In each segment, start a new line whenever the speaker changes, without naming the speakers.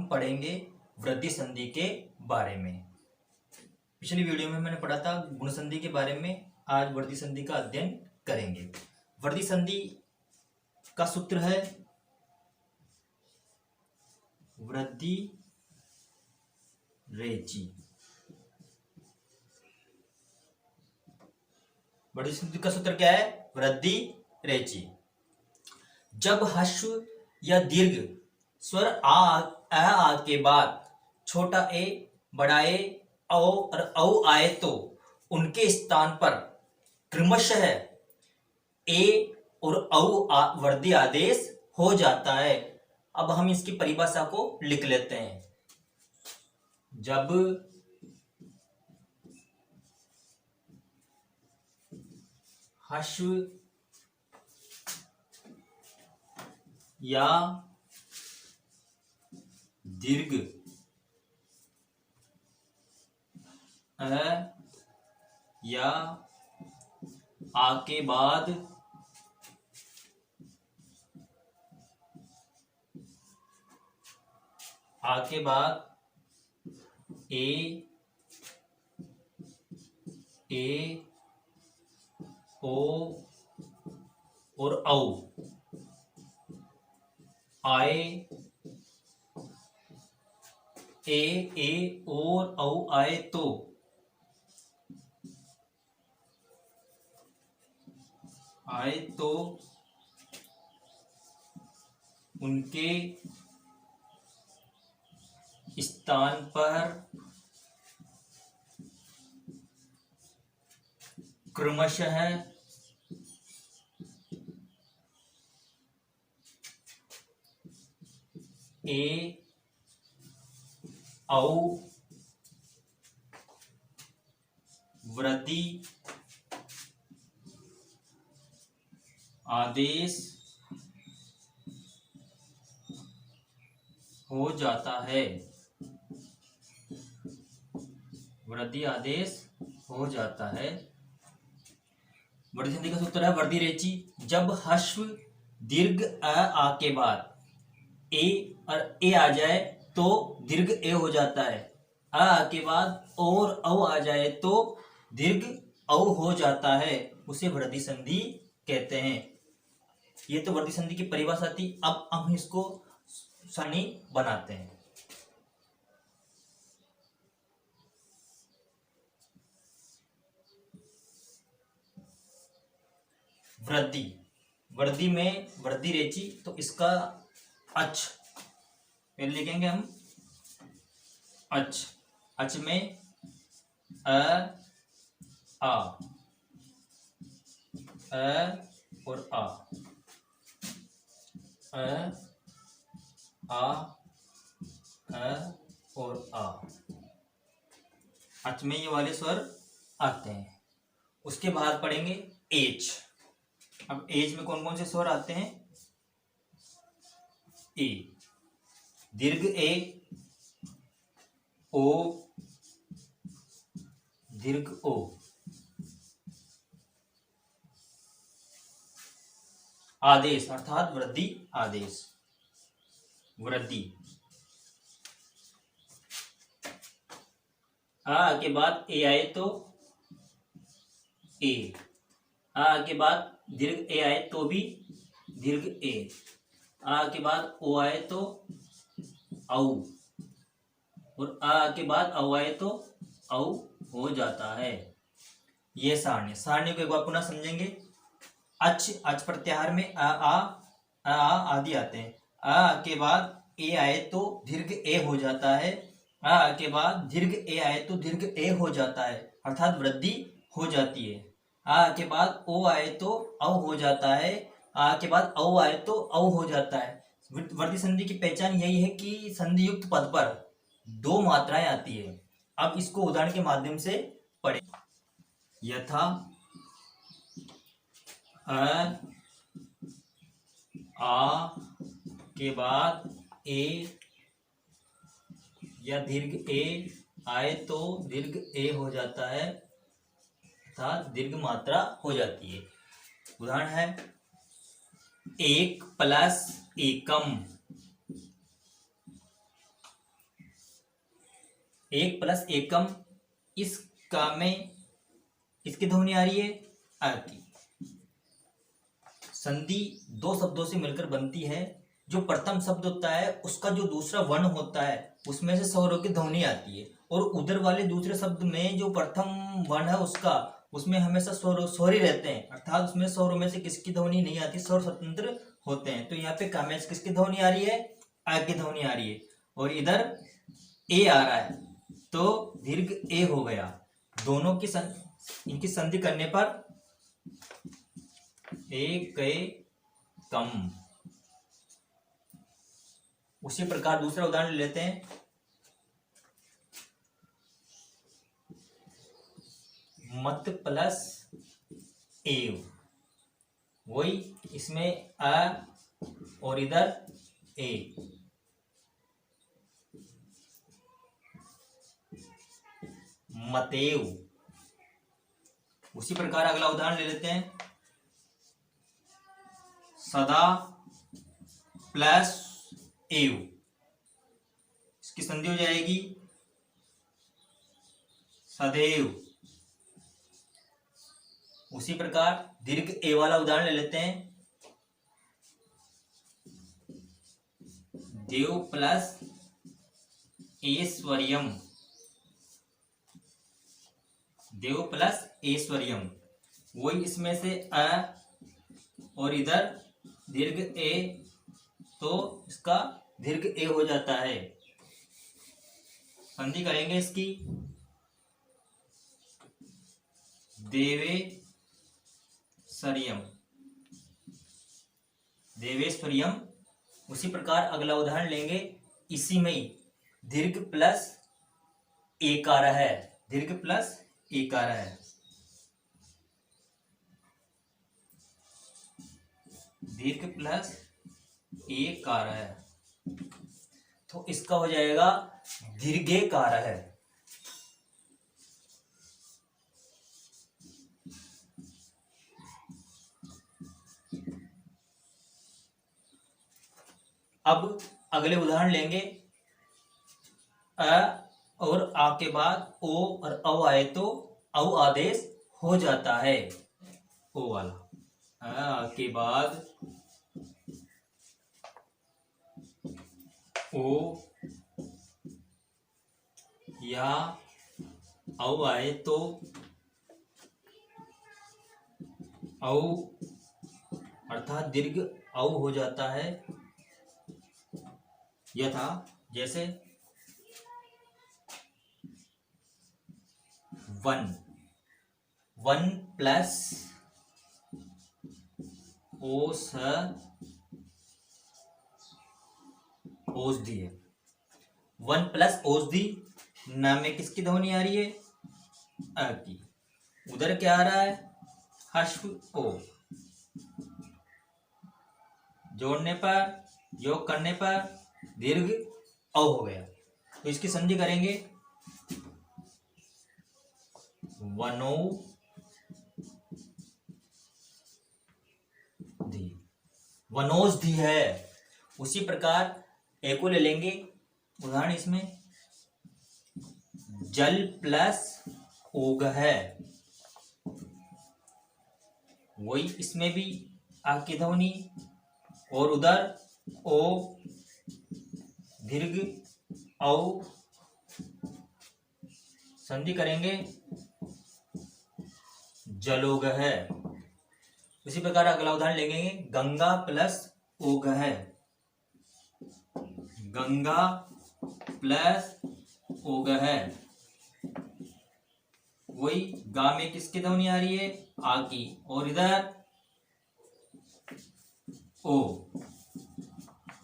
हम पढ़ेंगे वृद्धि संधि के बारे में। पिछली वीडियो में मैंने पढ़ा था गुण संधि के बारे में, आज वृद्धि संधि का अध्ययन करेंगे। वृद्धि संधि का सूत्र है वृद्धि रेचि। वृद्धि संधि का सूत्र क्या है? वृद्धि रेचि। जब ह्रस्व या दीर्घ स्वर आ के बाद छोटा ए, बड़ा ए, औ और औ आए तो उनके स्थान पर क्रमशः ए और औ वृद्धि आदेश हो जाता है। अब हम इसकी परिभाषा को लिख लेते हैं। जब ह्रस्व या दीर्घ अ या आ के बाद ए, ओ और औ आए, ए और औ आए तो उनके स्थान पर क्रमशः ए, औ वृद्धि आदेश हो जाता है। वृद्धि आदेश हो जाता है। वृद्धि संधि का सूत्र है वृद्धि रेचि। जब ह्रस्व दीर्घ आ के बाद ए और ए आ जाए तो दीर्घ ए हो जाता है। आ के बाद और औ आ जाए तो दीर्घ औ हो जाता है, उसे वृद्धि संधि कहते हैं। ये तो वृद्धि संधि की परिभाषा थी। अब हम इसको सारणी बनाते हैं। वृद्धि में वृद्धि रेचि, तो इसका अच पहले लिखेंगे हम। अच में अ और आ, और आ। अच में ये वाले स्वर आते हैं। उसके बाद पढ़ेंगे एच। अब एज में कौन कौन से स्वर आते हैं? ए, दीर्घ ए, ओ, दीर्घ ओ। आदेश अर्थात वृद्धि आदेश। वृद्धि आ के बाद ए आए तो ए, आ के बाद दीर्घ ए आए तो भी दीर्घ ए, आ के बाद ओ आए तो औ, और आ के बाद औ आए तो औ हो जाता है। ये सारणी को एक बार पुनः समझेंगे। अच प्रत्याहार में आ आदि आते हैं। आ के बाद ए आए तो दीर्घ ए हो जाता है। आ के बाद दीर्घ ए आए तो दीर्घ ए हो जाता है, अर्थात वृद्धि हो जाती है। आ के बाद ओ आए तो औ हो जाता है। आ के बाद औ आए तो औ हो जाता है। वृद्धि संधि की पहचान यही है कि संधि युक्त पद पर दो मात्राएं आती है। अब इसको उदाहरण के माध्यम से पढ़ें। यथा आ के बाद ए या दीर्घ ए आए तो दीर्घ ए हो जाता है, अर्थात दीर्घ मात्रा हो जाती है। उदाहरण है एक प्लस एकम। एक प्लस एकम, इस का में इसकी ध्वनि आ रही है आ की। संधि दो शब्दों से मिलकर बनती है। जो प्रथम शब्द होता है उसका जो दूसरा वर्ण होता है उसमें से स्वरों की ध्वनि आती है, और उधर वाले दूसरे शब्द में जो प्रथम वर्ण है उसका, उसमें हमेशा स्वर ही रहते हैं, अर्थात उसमें स्वरों में से किसकी ध्वनि नहीं आती, स्वर स्वतंत्र होते हैं। तो यहाँ पे कामेश किसकी ध्वनि आ रही है, आ की ध्वनि आ रही है, और इधर ए आ रहा है, तो दीर्घ ए हो गया। दोनों की इनकी संधि करने पर एक कम। उसी प्रकार दूसरा उदाहरण लेते हैं। मत प्लस एव, वही इसमें अ और इधर ए। mateव। उसी प्रकार अगला उदाहरण ले लेते हैं। सदा प्लस एव, इसकी संधि हो जाएगी सदैव। उसी प्रकार दीर्घ ए वाला उदाहरण ले लेते हैं। देव प्लस ऐश्वर्यम, देव प्लस ऐश्वर्यम, वही इसमें से अ और इधर दीर्घ ए, तो इसका दीर्घ ए हो जाता है। संधि करेंगे इसकी, देवेश्वर्यम, देवेश्वर्यम। उसी प्रकार अगला उदाहरण लेंगे। इसी में दीर्घ प्लस एकार है, दीर्घ प्लस एकार है, दीर्घ प्लस एकार है, तो इसका हो जाएगा दीर्घेकार है। अब अगले उदाहरण लेंगे। अ और आ के बाद ओ और औ आए तो औ आदेश हो जाता है, ओ वाला। आ के बाद ओ या औ आए तो औ, अर्थात दीर्घ औ हो जाता है। यथा जैसे वन, वन प्लस औषधि है, वन प्लस औषधि नाम में किसकी ध्वनि आ रही है, अ की। उधर क्या आ रहा है, हश्व ओ, जोड़ने पर, योग करने पर दीर्घ औ हो गया। तो इसकी संधि करेंगे, वनौधि, वनौषधि है। उसी प्रकार एक को ले लेंगे उदाहरण। इसमें जल प्लस ओग है, वही इसमें भी आ की ध्वनि, और उधर ओ दीर्घ औ, संधि करेंगे जलोग है। उसी प्रकार अगला उदाहरण लेंगे, गंगा प्लस ओग है, गंगा प्लस ओग है, वही गा में किसकी ध्वनि आ रही है, आ की, और इधर ओ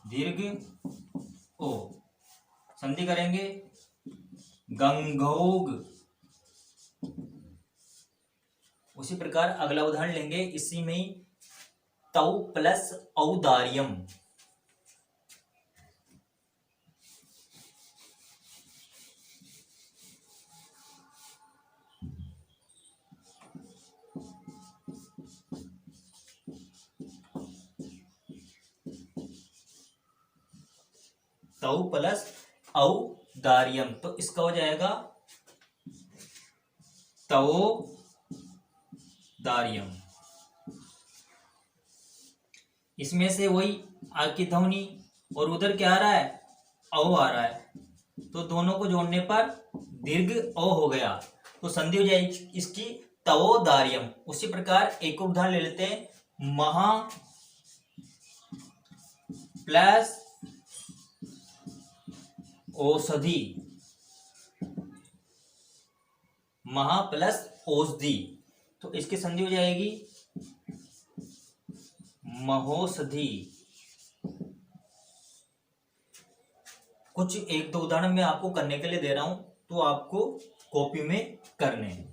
दीर्घ ओ, संधि करेंगे गंगोग। उसी प्रकार अगला उदाहरण लेंगे। इसी में तौ प्लस औदार्यम, तौ प्लस औदार्यम, तो इसका हो जाएगा तवोदार्यम। इसमें से वही आ की ध्वनि और उधर क्या आ रहा है, औ आ रहा है, तो दोनों को जोड़ने पर दीर्घ ओ हो गया, तो संधि हो जाएगी इसकी तवोदार्यम। उसी प्रकार एक और उदाहरण ले लेते हैं, महा प्लस औषधि, महा प्लस औषधि, तो इसकी संधि हो जाएगी महोषधि। कुछ एक दो उदाहरण मैं आपको करने के लिए दे रहा हूं, तो आपको कॉपी में करने हैं।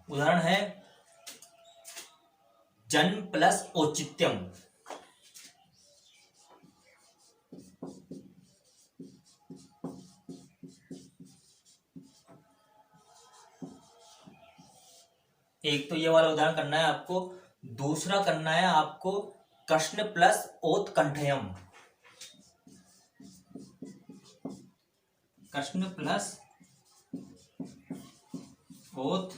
उदाहरण है जन्म प्लस औचित्यम, एक तो ये वाला उदाहरण करना है आपको, दूसरा करना है आपको कृष्ण प्लस औत्कंठयम, कृष्ण प्लस औत्कंठयम।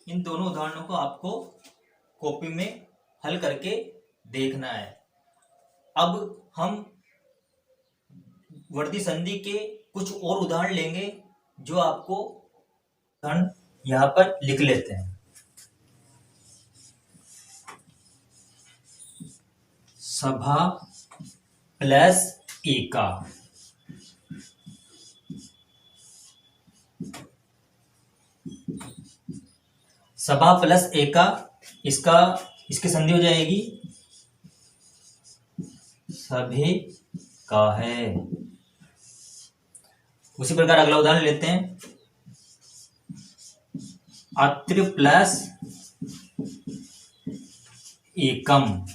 इन दोनों उदाहरणों को आपको कॉपी में हल करके देखना है। अब हम वर्ती संधि के कुछ और उदाहरण लेंगे, जो आपको उदाहरण यहां पर लिख लेते हैं। सभा प्लस एका, सभा प्लस एका, इसकी संधि हो जाएगी सभे का है। उसी प्रकार अगला उदाहरण लेते हैं, अत्र प्लस एकम,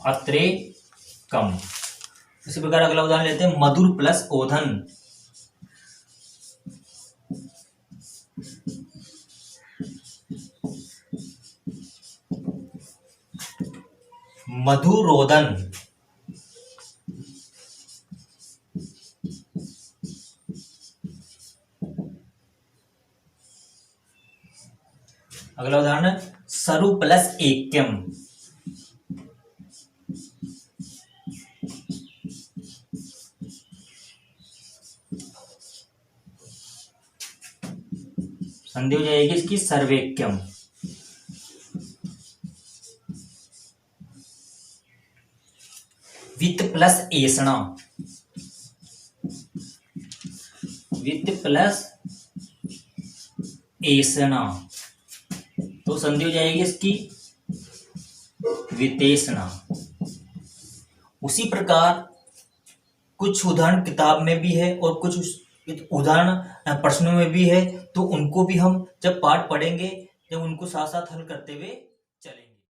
अत्रे कम। इसी प्रकार अगला उदाहरण लेते हैं, मधुर प्लस ओधन, मधुरोदन। अगला उदाहरण सरु प्लस एक्यम, संधि हो जाएगी इसकी सर्वेक्यम। वित्त प्लस ऐषणा, वित्त प्लस ऐषणा, तो संधि हो जाएगी इसकी वितेषणा। उसी प्रकार कुछ उदाहरण किताब में भी है और कुछ उदाहरण प्रश्नों में भी है, तो उनको भी हम जब पाठ पढ़ेंगे, जब उनको साथ साथ हल करते हुए